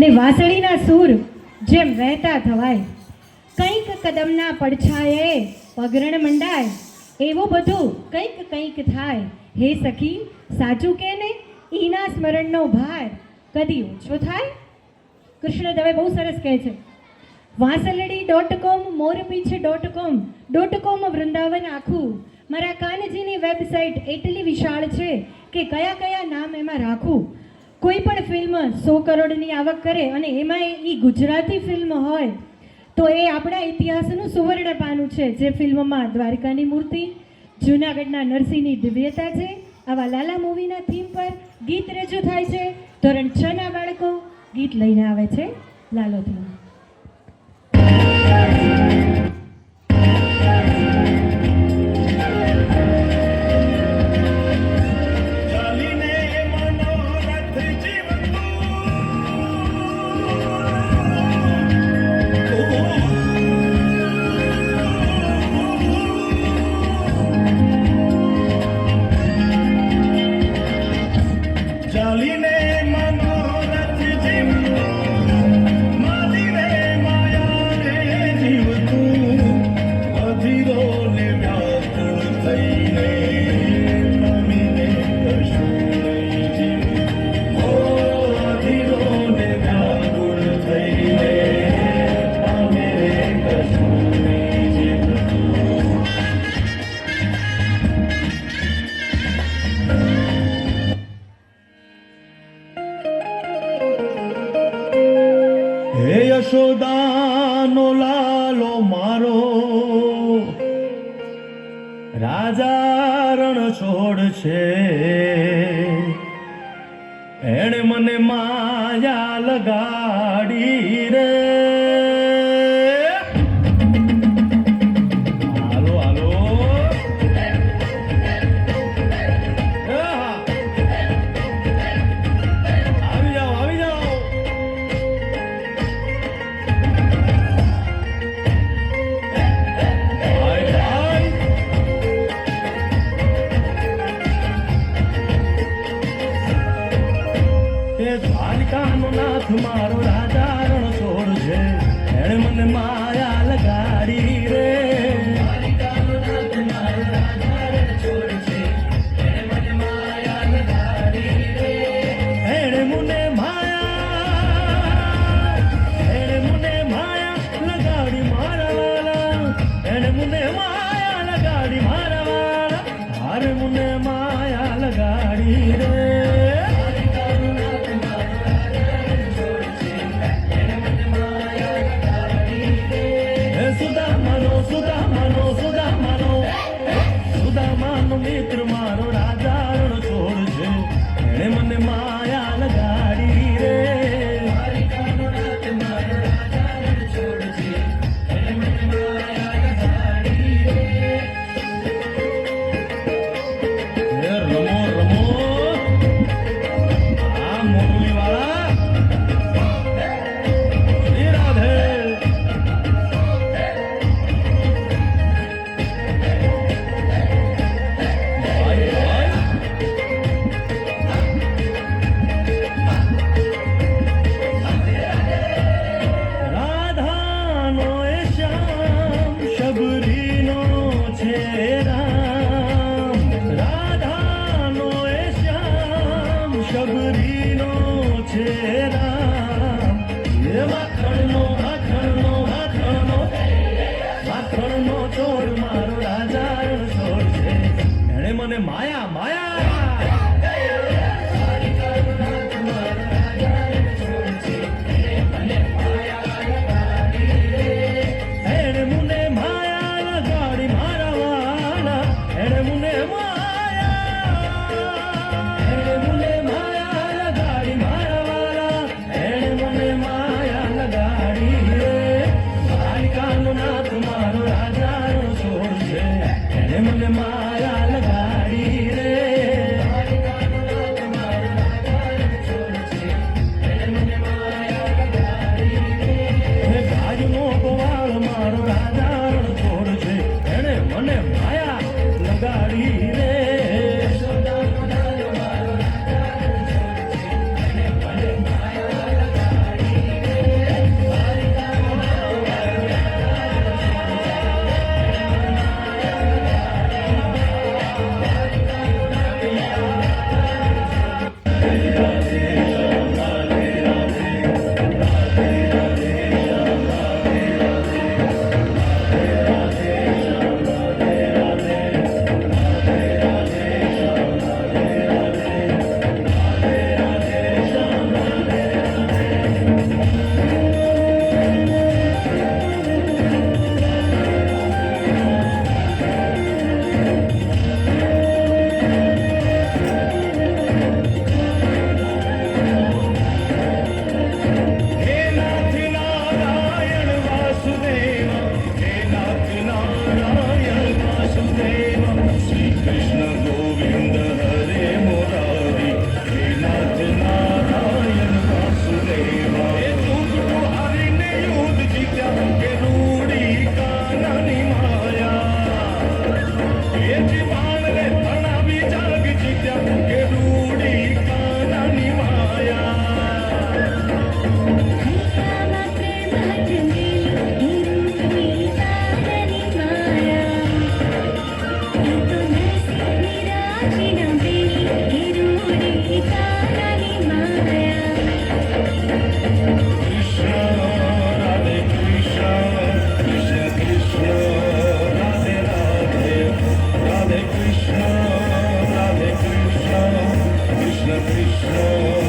ને વાસળીના સૂર જેમ વહેતા થવાય, કંઈક કદમના પડછાયે પગરણ મંડાય, એવું બધું કંઈક કંઈક થાય. હે સખી સાચું કે ને, ઈના સ્મરણનો ભાર કદી ઓછો થાય. કૃષ્ણ દવે બહુ સરસ કહે છે, વાસલડી.com મોરપીછ.com વૃંદાવન આખું. મારા કાનજીની વેબસાઇટ એટલી વિશાળ છે કે કયા કયા નામ એમાં રાખું. કોઈ પણ ફિલ્મ 100 કરોડની આવક કરે અને એમાં એ ગુજરાતી ફિલ્મ હોય તો એ આપણા ઇતિહાસનું સુવર્ણ પાનું છે. જે ફિલ્મમાં દ્વારકાની મૂર્તિ, જૂનાગઢના નરસિંહની દિવ્યતા છે. આવા લાલા મૂવીના થીમ પર ગીત રજૂ થાય છે. ધોરણ 6 ના બાળકો ગીત લઈને આવે છે લાલો થીમ. યશોદાનો લાલો મારો રાજા રણ છોડ છે, એણે મને માયા લગાડી રે. હાલો હાલો આવી જાઓ આવી જાઓ. દ્વારકાનો નાથ મારો રાજા રણ છોડ છે, એણે મને માયા લગાડી રે. દ્વારકાનો નાથ મારો રાજા રણ છોડ છે, એણે મને માયા લગાડી રે. એણે મને માયા લગાડી મારા વાલા, એણે મને માયા લગાડી મારા વાલા, હારે મને માયા લગાડી રે. મિત્ર મારો રાજા રણ છોડ છે, એણે મને માયા લગાડી રે. દ્વારકાનો નાથ મારો રાજા રણ છોડ છે, એણે મને માયા લગાડી રે. રમો રમો આ મોરલી વાળા શ્રી રાધે. મને માયા માયા એણે મને માયા લગાડી મારા વાલા, એણે મને માયા લગાડી મારા વાલા, એણે મને માયા લગાડી. કૃષ્ણ